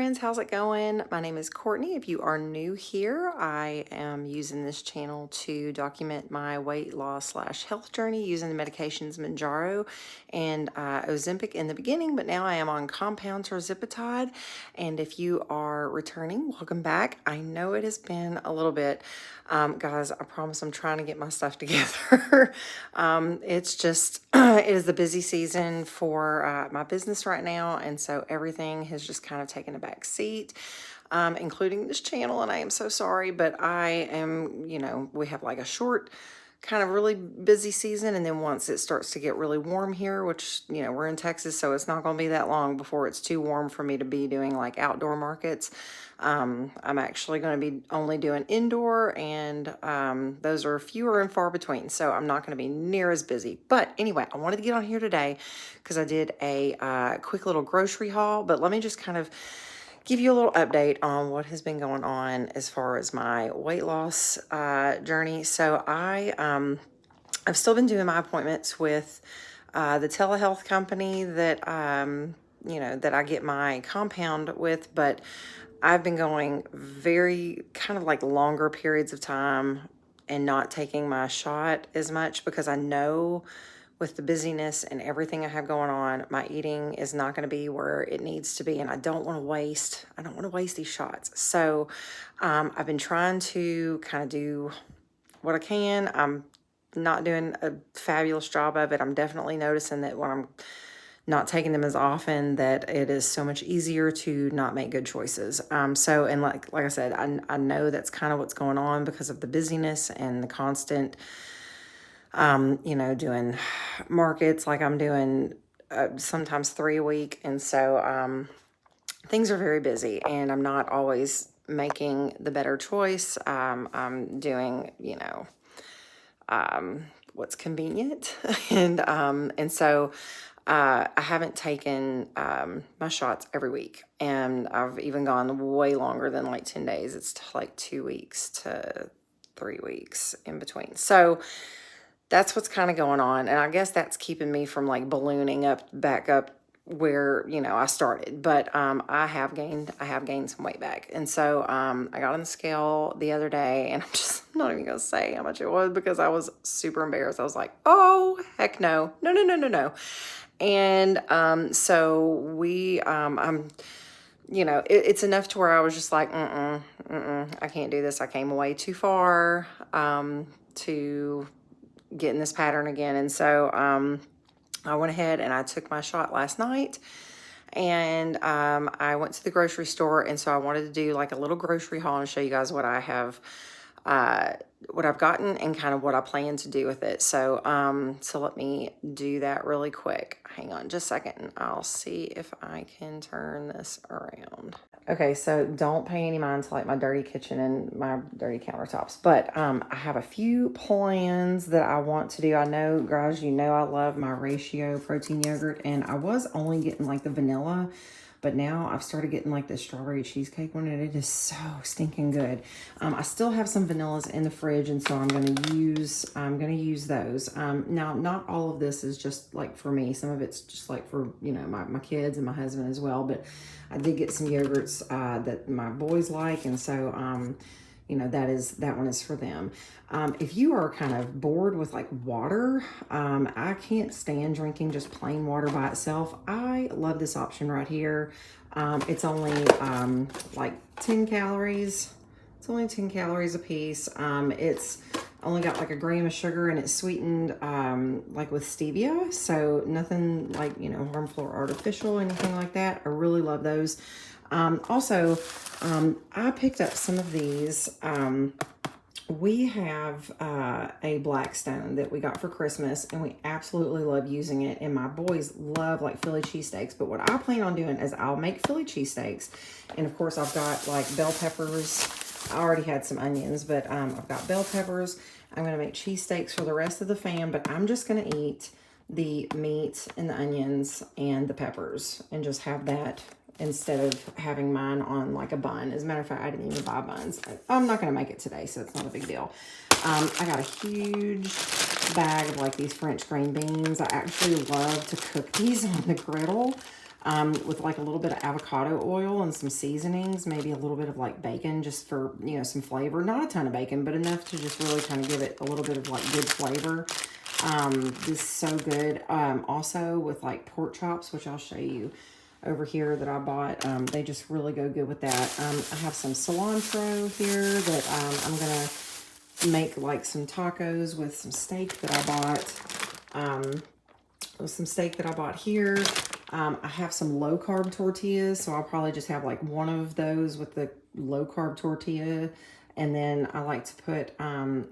friends, how's it going? My name is Courtney. If you are new here, I am using this channel to document my weight loss / health journey using the medications Mounjaro and Ozempic in the beginning, but now I am on compound Tirzepatide. And if you are returning, welcome back. I know it has been a little bit. Guys, I promise I'm trying to get my stuff together. It's just, it is the busy season for my business right now, and so everything has just kind of taken a back seat, including this channel, and I am so sorry, but I am, we have like a short kind of really busy season, and then once it starts to get really warm here, which, we're in Texas, so it's not going to be that long before it's too warm for me to be doing like outdoor markets. I'm actually going to be only doing indoor, and those are fewer and far between, so I'm not going to be near as busy. But anyway, I wanted to get on here today because I did a quick little grocery haul, but let me just kind of give you a little update on what has been going on as far as my weight loss journey. So I've still been doing my appointments with the telehealth company that that I get my compound with, but I've been going very kind of like longer periods of time and not taking my shot as much because I know with the busyness and everything I have going on, my eating is not going to be where it needs to be, and I don't want to waste these shots. So I've been trying to kind of do what I can. I'm not doing a fabulous job of it. I'm definitely noticing that when I'm not taking them as often, that it is so much easier to not make good choices. And like I said, I know that's kind of what's going on because of the busyness and the constant, doing markets like I'm doing sometimes 3 a week. And so things are very busy, and I'm not always making the better choice. I'm doing, what's convenient. And so I haven't taken my shots every week, and I've even gone way longer than like 10 days. It's like 2 weeks to 3 weeks in between. So that's what's kind of going on, and I guess that's keeping me from like ballooning back up where I started. But I have gained some weight back, and so I got on the scale the other day, and I'm just not even gonna say how much it was because I was super embarrassed. I was like, oh heck no. And so it's enough to where I was just like, I can't do this. I came way too far to get in this pattern again. And so I went ahead and I took my shot last night, and I went to the grocery store, and so I wanted to do like a little grocery haul and show you guys what I have what I've gotten and kind of what I plan to do with it. So so let me do that really quick. Hang on just a second, and I'll see if I can turn this around. Okay, so don't pay any mind to like my dirty kitchen and my dirty countertops, but I have a few plans that I want to do. I know, guys, I love my ratio protein yogurt, and I was only getting like the vanilla, but now I've started getting like the strawberry cheesecake one, and it is so stinking good. I still have some vanillas in the fridge, and so I'm gonna use those. Now, not all of this is just like for me. Some of it's just like for my kids and my husband as well. But I did get some yogurts that my boys like, and so that one is for them. If you are kind of bored with like water, I can't stand drinking just plain water by itself. I love this option right here. It's only like 10 calories. It's only 10 calories a piece. It's only got like a gram of sugar, and it's sweetened like with stevia, so nothing like harmful or artificial, anything like that. I really love those. Also, I picked up some of these. We have a Blackstone that we got for Christmas, and we absolutely love using it, and my boys love like Philly cheesesteaks. But what I plan on doing is I'll make Philly cheesesteaks, and of course I've got like bell peppers. I already had some onions, but I've got bell peppers. I'm going to make cheesesteaks for the rest of the fam, but I'm just going to eat the meat and the onions and the peppers and just have that instead of having mine on like a bun. As a matter of fact, I didn't even buy buns. I'm not going to make it today, so it's not a big deal. I got a huge bag of like these French green beans. I actually love to cook these on the griddle. with like a little bit of avocado oil and some seasonings, maybe a little bit of like bacon just for, you know, some flavor. Not a ton of bacon, but enough to just really kind of give it a little bit of like good flavor. This is so good. Also with like pork chops, which I'll show you over here that I bought. They just really go good with that. I have some cilantro here that I'm going to make like some tacos with some steak that I bought. With some steak that I bought here. I have some low carb tortillas, so I'll probably just have like one of those with the low carb tortilla. And then I like to put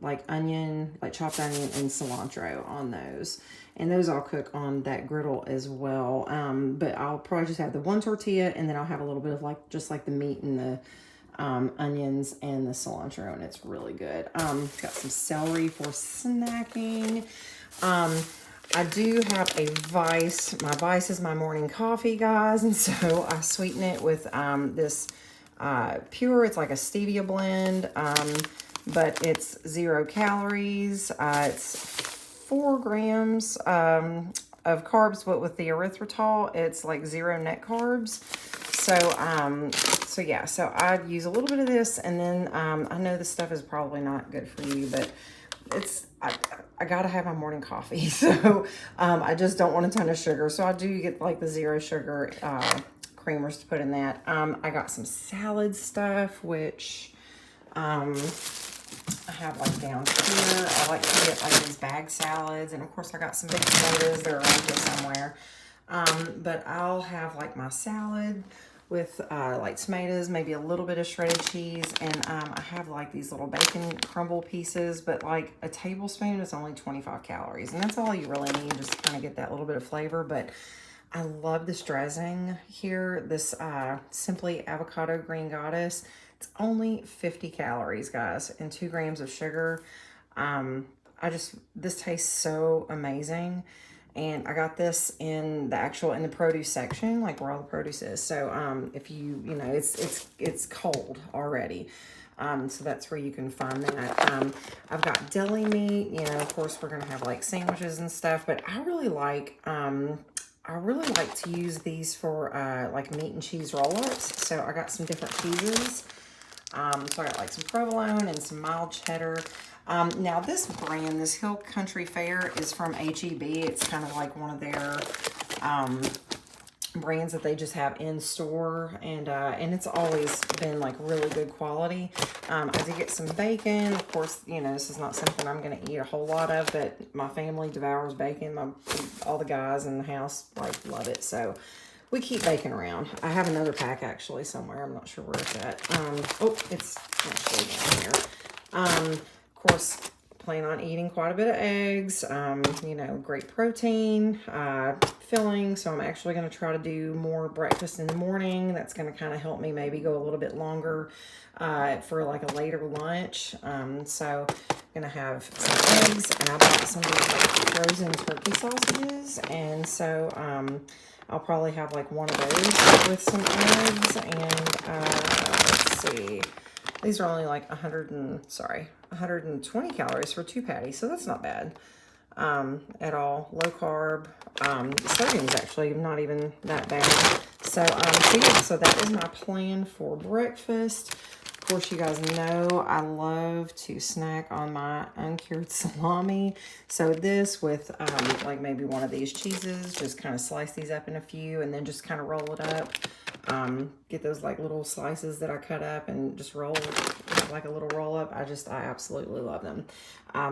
like onion, like chopped onion and cilantro on those. And those I'll cook on that griddle as well. But I'll probably just have the one tortilla, and then I'll have a little bit of like, just like the meat and the onions and the cilantro, and it's really good. Got some celery for snacking. I do have a Vice. My Vice is my morning coffee, guys. And so I sweeten it with this pure, it's like a stevia blend, but it's 0 calories. It's 4 grams of carbs, but with the erythritol, it's like 0 net carbs. So yeah, so I'd use a little bit of this, and then I know this stuff is probably not good for you, but I gotta have my morning coffee. So I just don't want a ton of sugar. So I do get like the 0 sugar creamers to put in that. I got some salad stuff, which I have like down here. I like to get like these bag salads, and of course I got some big tomatoes. They're around here somewhere. But I'll have like my salad with like tomatoes, maybe a little bit of shredded cheese, and I have like these little bacon crumble pieces, but like a tablespoon is only 25 calories, and that's all you really need, just to kind of get that little bit of flavor. But I love this dressing here, this Simply Avocado Green Goddess. It's only 50 calories, guys, and 2 grams of sugar. This tastes so amazing. And I got this in the produce section, like where all the produce is. So if you know, it's cold already. So that's where you can find that. I've got deli meat. You know, of course, we're gonna have like sandwiches and stuff. But I really like to use these for like meat and cheese roll-ups. So I got some different cheeses. So I got like some provolone and some mild cheddar. Now this brand, this Hill Country Fare, is from H-E-B. It's kind of like one of their brands that they just have in store, and it's always been like really good quality. I did get some bacon. Of course, you know, this is not something I'm going to eat a whole lot of, but my family devours bacon. All the guys in the house like love it, so we keep bacon around. I have another pack actually somewhere. I'm not sure where it's at. Oh, it's actually down here. Of course, plan on eating quite a bit of eggs, you know, great protein, filling. So I'm actually going to try to do more breakfast in the morning. That's going to kind of help me maybe go a little bit longer for like a later lunch. So I'm going to have some eggs, and I bought some of these like frozen turkey sausages. And so I'll probably have like one of those with some eggs. And let's see. These are only like 120 calories for 2 patties, so that's not bad at all. Low carb. Sodium is actually not even that bad. So yeah, so that is my plan for breakfast. Of course, you guys know I love to snack on my uncured salami. So this with like maybe one of these cheeses, just kind of slice these up in a few, and then just kind of roll it up. Get those like little slices that I cut up and just roll like a little roll up. I absolutely love them.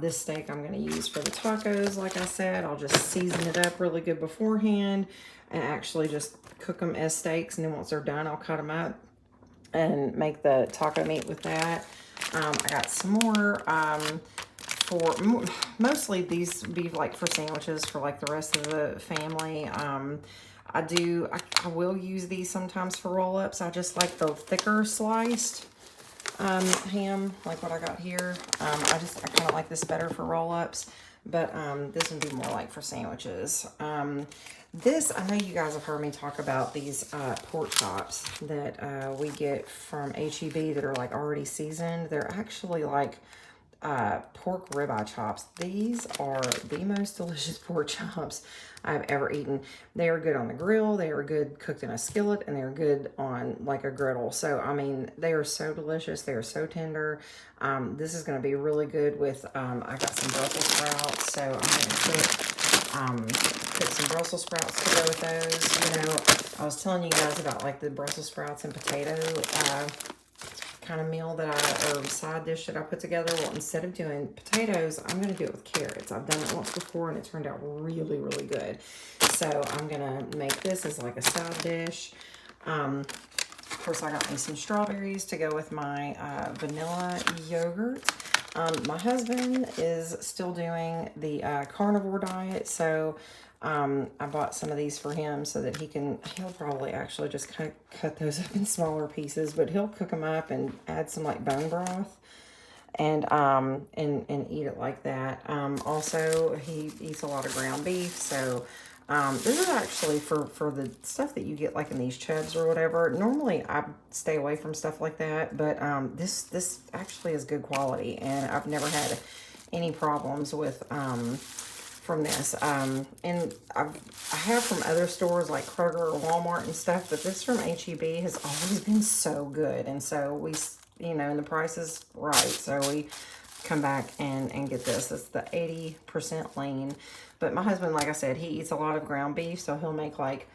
This steak I'm going to use for the tacos. Like I said, I'll just season it up really good beforehand and actually just cook them as steaks. And then once they're done, I'll cut them up and make the taco meat with that. I got some more, for mostly these be like for sandwiches for like the rest of the family. I will use these sometimes for roll-ups. I just like the thicker sliced ham, like what I got here. I kind of like this better for roll-ups, but this would be more like for sandwiches. I know you guys have heard me talk about these pork chops that we get from H-E-B that are like already seasoned. They're actually like pork ribeye chops. These are the most delicious pork chops I've ever eaten. They are good on the grill, they are good cooked in a skillet, and they're good on like a griddle. So, I mean, they are so delicious. They are so tender. This is going to be really good with, I got some Brussels sprouts, so I'm going to put some Brussels sprouts to go with those. You know, I was telling you guys about like the Brussels sprouts and potato kind of meal that or side dish that I put together. Well, instead of doing potatoes, I'm going to do it with carrots. I've done it once before and it turned out really, really good. So I'm going to make this as like a side dish. Of course, I got me some strawberries to go with my vanilla yogurt. My husband is still doing the carnivore diet, so I bought some of these for him so that he'll probably actually just kind of cut those up in smaller pieces, but he'll cook them up and add some like bone broth and eat it like that. Also, he eats a lot of ground beef, so this is actually for the stuff that you get like in these chubs or whatever. Normally I stay away from stuff like that, but this actually is good quality, and I've never had any problems with from this. And I have from other stores like Kroger or Walmart and stuff, but this from H-E-B has always been so good. And so we, you know, and the price is right, so we come back and get this. It's the 80% lean. But my husband, like I said, he eats a lot of ground beef, so he'll make like,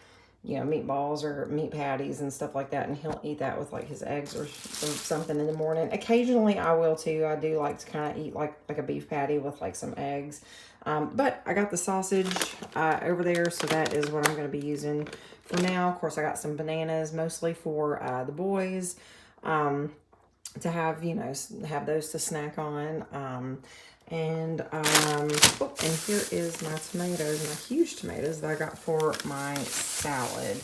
you know, meatballs or meat patties and stuff like that, and he'll eat that with like his eggs or something in the morning. Occasionally I will too. I do like to kind of eat like a beef patty with like some eggs. But I got the sausage over there, so that is what I'm going to be using for now. Of course, I got some bananas, mostly for the boys, to have, you know, have those to snack on. And here is my tomatoes, my huge tomatoes that I got for my salad.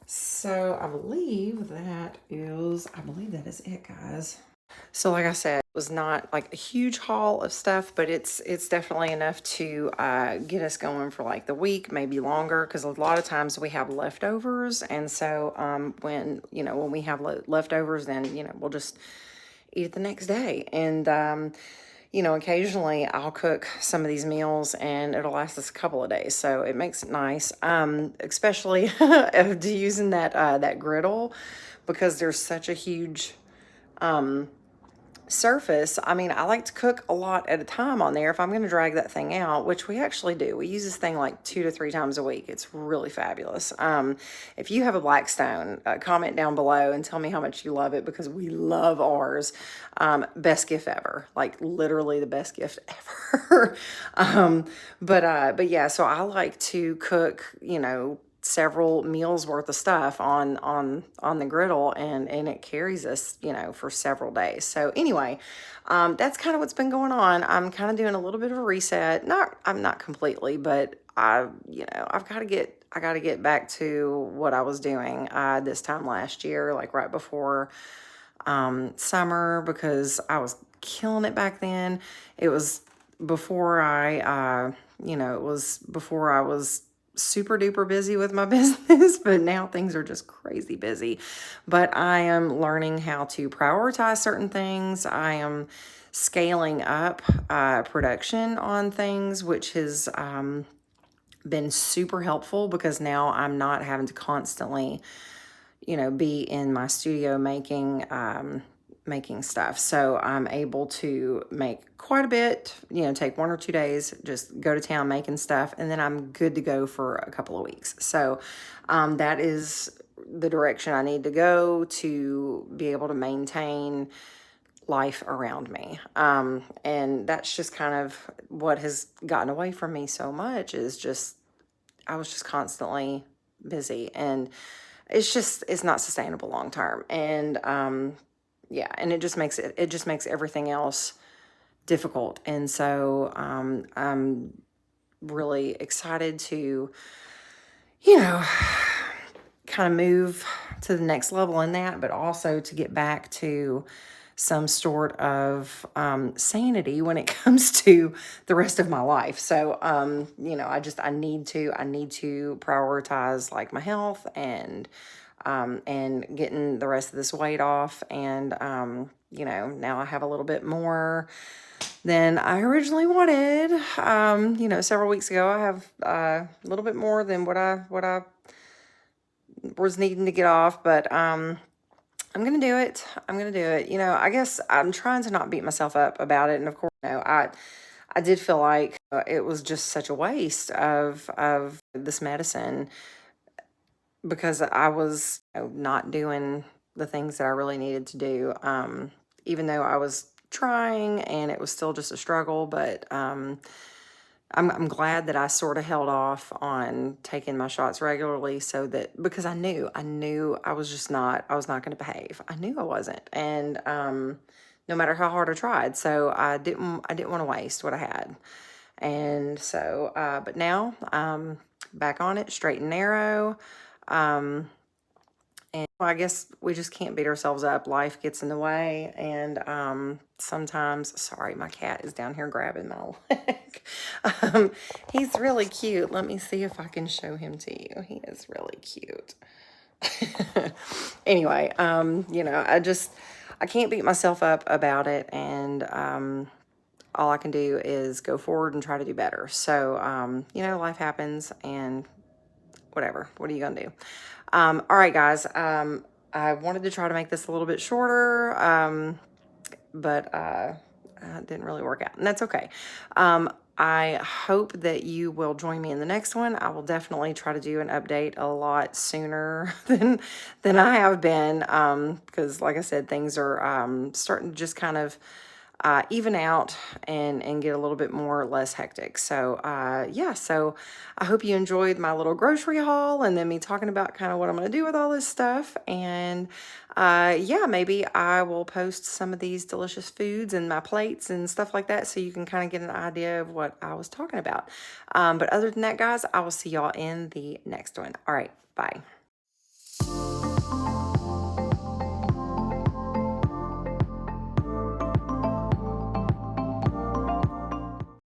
So I believe that is it, guys. So like I said, it was not like a huge haul of stuff, but it's definitely enough to get us going for like the week, maybe longer, because a lot of times we have leftovers. And so when we have leftovers, then, you know, we'll just eat it the next day. And you know, occasionally I'll cook some of these meals and it'll last us a couple of days. So it makes it nice, especially using that griddle, because there's such a huge surface. I mean, I like to cook a lot at a time on there if I'm going to drag that thing out, which we actually do. We use this thing like 2 to 3 times a week. It's really fabulous. If you have a Blackstone, comment down below and tell me how much you love it, because we love ours. Best gift ever, like literally the best gift ever. But yeah, so I like to cook, you know, several meals worth of stuff on the griddle, and it carries us, you know, for several days. So anyway, that's kind of what's been going on. I'm kind of doing a little bit of a reset. I'm not completely, but I got to get back to what I was doing this time last year, like right before summer, because I was killing it back then. It was before I was super duper busy with my business, but now things are just crazy busy. But I am learning how to prioritize certain things. I am scaling up production on things, which has been super helpful, because now I'm not having to constantly, you know, be in my studio making stuff. So I'm able to make quite a bit, you know, take 1 or 2 days, just go to town making stuff, and then I'm good to go for a couple of weeks. So that is the direction I need to go to be able to maintain life around me. And that's just kind of what has gotten away from me so much, is just, I was just constantly busy, and it's not sustainable long term. And yeah, and it just makes everything else difficult. And so I'm really excited to, you know, kind of move to the next level in that, but also to get back to some sort of sanity when it comes to the rest of my life. So you know, I need to prioritize like my health and getting the rest of this weight off, and you know, now I have a little bit more than I originally wanted. You know, several weeks ago, I have a little bit more than what I was needing to get off, but I'm gonna do it. I'm gonna do it. You know, I guess I'm trying to not beat myself up about it, and of course, you know, I did feel like it was just such a waste of this medicine because I was, you know, not doing the things that I really needed to do. Even though I was trying and it was still just a struggle, but I'm glad that I sort of held off on taking my shots regularly so that, because I knew I was just not, I was not going to behave. I knew I wasn't. And no matter how hard I tried. So I didn't want to waste what I had. And so, but now back on it, straight and narrow. And I guess we just can't beat ourselves up. Life gets in the way. And sometimes, sorry, my cat is down here grabbing my leg. He's really cute. Let me see if I can show him to you. He is really cute. Anyway, you know, I can't beat myself up about it. And all I can do is go forward and try to do better. So, you know, life happens and whatever. What are you going to do? All right, guys. I wanted to try to make this a little bit shorter, but it didn't really work out, and that's okay. I hope that you will join me in the next one. I will definitely try to do an update a lot sooner than I have been, because like I said, things are starting to just kind of even out and get a little bit more less hectic. So yeah, so I hope you enjoyed my little grocery haul and then me talking about kind of what I'm going to do with all this stuff. And yeah, maybe I will post some of these delicious foods and my plates and stuff like that so you can kind of get an idea of what I was talking about. But other than that, guys, I will see y'all in the next one. All right, bye.